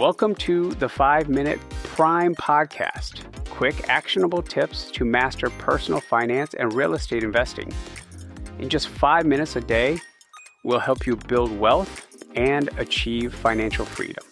Welcome to the 5-Minute Prime Podcast. Quick, actionable tips to master personal finance and real estate investing. In just 5 minutes a day, we'll help you build wealth and achieve financial freedom.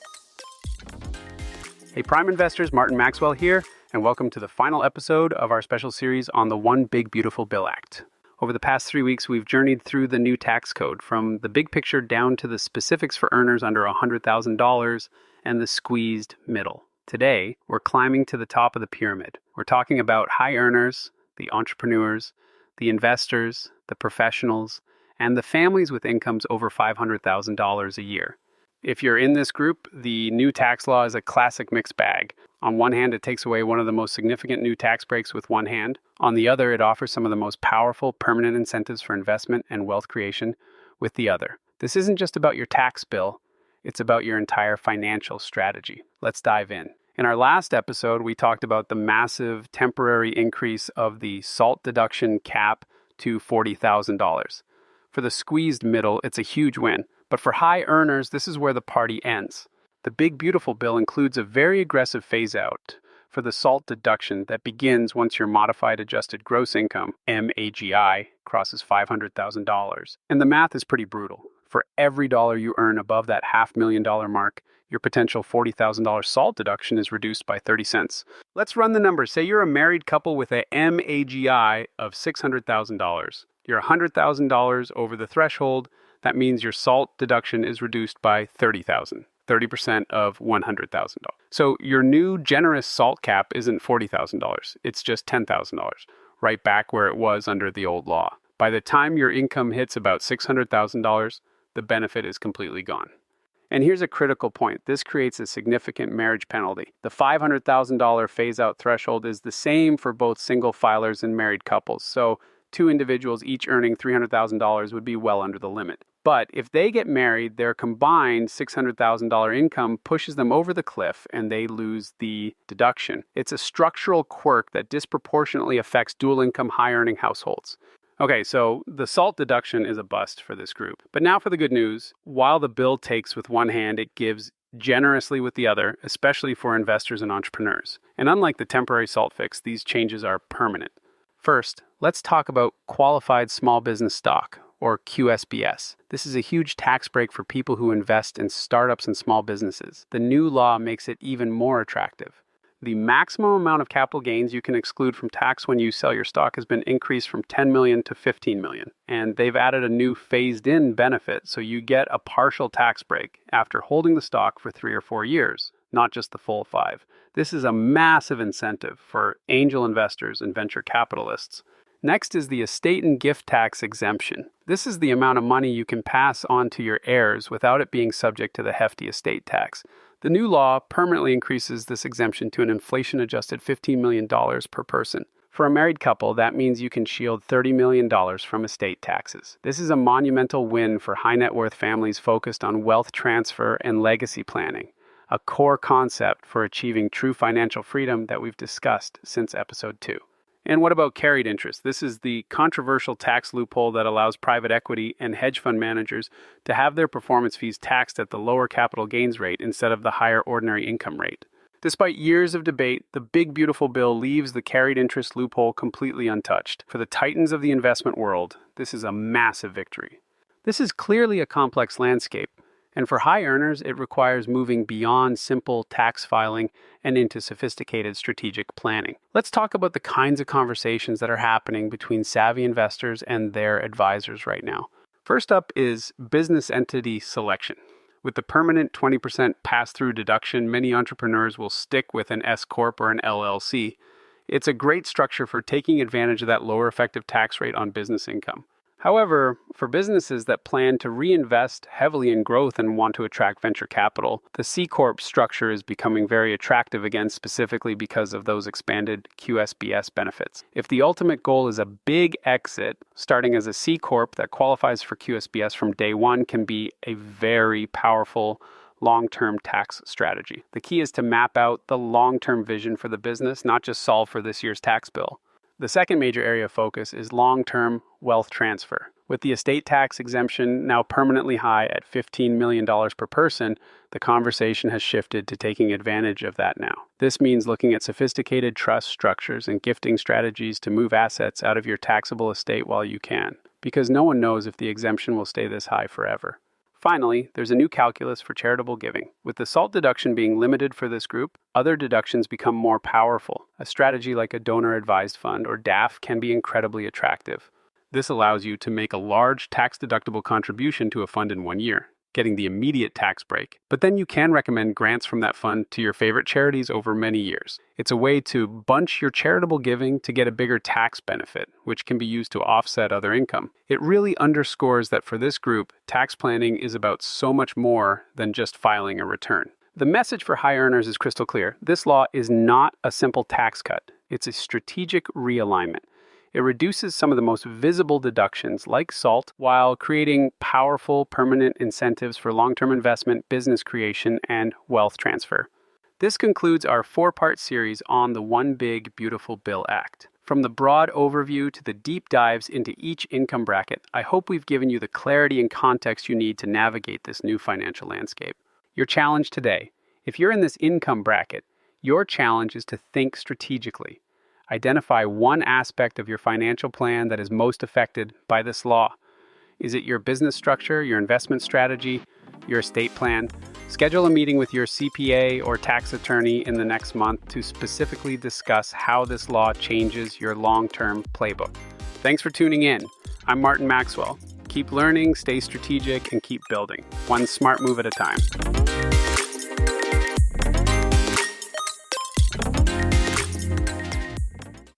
Hey, Prime investors, Martin Maxwell here, and welcome to the final episode of our special series on the One Big Beautiful Bill Act. Over the past 3 weeks, we've journeyed through the new tax code, from the big picture down to the specifics for earners under $100,000 and the squeezed middle. Today, we're climbing to the top of the pyramid. We're talking about high earners, the entrepreneurs, the investors, the professionals, and the families with incomes over $500,000 a year. If you're in this group, the new tax law is a classic mixed bag. On one hand, it takes away one of the most significant new tax breaks with one hand. On the other, it offers some of the most powerful permanent incentives for investment and wealth creation with the other. This isn't just about your tax bill, it's about your entire financial strategy. Let's dive in. In our last episode, we talked about the massive temporary increase of the SALT deduction cap to $40,000. For the squeezed middle, it's a huge win. But for high earners, this is where the party ends. The Big Beautiful Bill includes a very aggressive phase-out for the SALT deduction that begins once your modified adjusted gross income, MAGI, crosses $500,000. And the math is pretty brutal. For every dollar you earn above that $500,000 mark, your potential $40,000 SALT deduction is reduced by 30 cents. Let's run the numbers. Say you're a married couple with a MAGI of $600,000. You're $100,000 over the threshold. That means your SALT deduction is reduced by $30,000, 30% of $100,000. So your new generous SALT cap isn't $40,000. It's just $10,000, right back where it was under the old law. By the time your income hits about $600,000, the benefit is completely gone. And here's a critical point. This creates a significant marriage penalty. The $500,000 phase-out threshold is the same for both single filers and married couples. So two individuals each earning $300,000 would be well under the limit. But if they get married, their combined $600,000 income pushes them over the cliff and they lose the deduction. It's a structural quirk that disproportionately affects dual-income, high-earning households. Okay, so the SALT deduction is a bust for this group. But now for the good news. While the bill takes with one hand, it gives generously with the other, especially for investors and entrepreneurs. And unlike the temporary SALT fix, these changes are permanent. First, let's talk about qualified small business stock, or QSBS. This is a huge tax break for people who invest in startups and small businesses. The new law makes it even more attractive. The maximum amount of capital gains you can exclude from tax when you sell your stock has been increased from $10 million to $15 million. And they've added a new phased-in benefit, so you get a partial tax break after holding the stock for 3 or 4 years, not just the full 5. This is a massive incentive for angel investors and venture capitalists. Next is the estate and gift tax exemption. This is the amount of money you can pass on to your heirs without it being subject to the hefty estate tax. The new law permanently increases this exemption to an inflation-adjusted $15 million per person. For a married couple, that means you can shield $30 million from estate taxes. This is a monumental win for high-net-worth families focused on wealth transfer and legacy planning, a core concept for achieving true financial freedom that we've discussed since episode 2. And what about carried interest? This is the controversial tax loophole that allows private equity and hedge fund managers to have their performance fees taxed at the lower capital gains rate instead of the higher ordinary income rate. Despite years of debate, the Big Beautiful Bill leaves the carried interest loophole completely untouched. For the titans of the investment world, this is a massive victory. This is clearly a complex landscape. And for high earners, it requires moving beyond simple tax filing and into sophisticated strategic planning. Let's talk about the kinds of conversations that are happening between savvy investors and their advisors right now. First up is business entity selection. With the permanent 20% pass-through deduction, many entrepreneurs will stick with an S-Corp or an LLC. It's a great structure for taking advantage of that lower effective tax rate on business income. However, for businesses that plan to reinvest heavily in growth and want to attract venture capital, the C-Corp structure is becoming very attractive again, specifically because of those expanded QSBS benefits. If the ultimate goal is a big exit, starting as a C-Corp that qualifies for QSBS from day one can be a very powerful long-term tax strategy. The key is to map out the long-term vision for the business, not just solve for this year's tax bill. The second major area of focus is long-term wealth transfer. With the estate tax exemption now permanently high at $15 million per person, the conversation has shifted to taking advantage of that now. This means looking at sophisticated trust structures and gifting strategies to move assets out of your taxable estate while you can, because no one knows if the exemption will stay this high forever. Finally, there's a new calculus for charitable giving. With the SALT deduction being limited for this group, other deductions become more powerful. A strategy like a donor-advised fund or DAF can be incredibly attractive. This allows you to make a large tax-deductible contribution to a fund in 1 year, getting the immediate tax break. But then you can recommend grants from that fund to your favorite charities over many years. It's a way to bunch your charitable giving to get a bigger tax benefit, which can be used to offset other income. It really underscores that for this group, tax planning is about so much more than just filing a return. The message for high earners is crystal clear. This law is not a simple tax cut. It's a strategic realignment. It reduces some of the most visible deductions, like SALT, while creating powerful, permanent incentives for long-term investment, business creation, and wealth transfer. This concludes our 4-part series on the One Big Beautiful Bill Act. From the broad overview to the deep dives into each income bracket, I hope we've given you the clarity and context you need to navigate this new financial landscape. Your challenge today: if you're in this income bracket, your challenge is to think strategically. Identify one aspect of your financial plan that is most affected by this law. Is it your business structure, your investment strategy, your estate plan? Schedule a meeting with your CPA or tax attorney in the next month to specifically discuss how this law changes your long-term playbook. Thanks for tuning in. I'm Martin Maxwell. Keep learning, stay strategic, and keep building, one smart move at a time.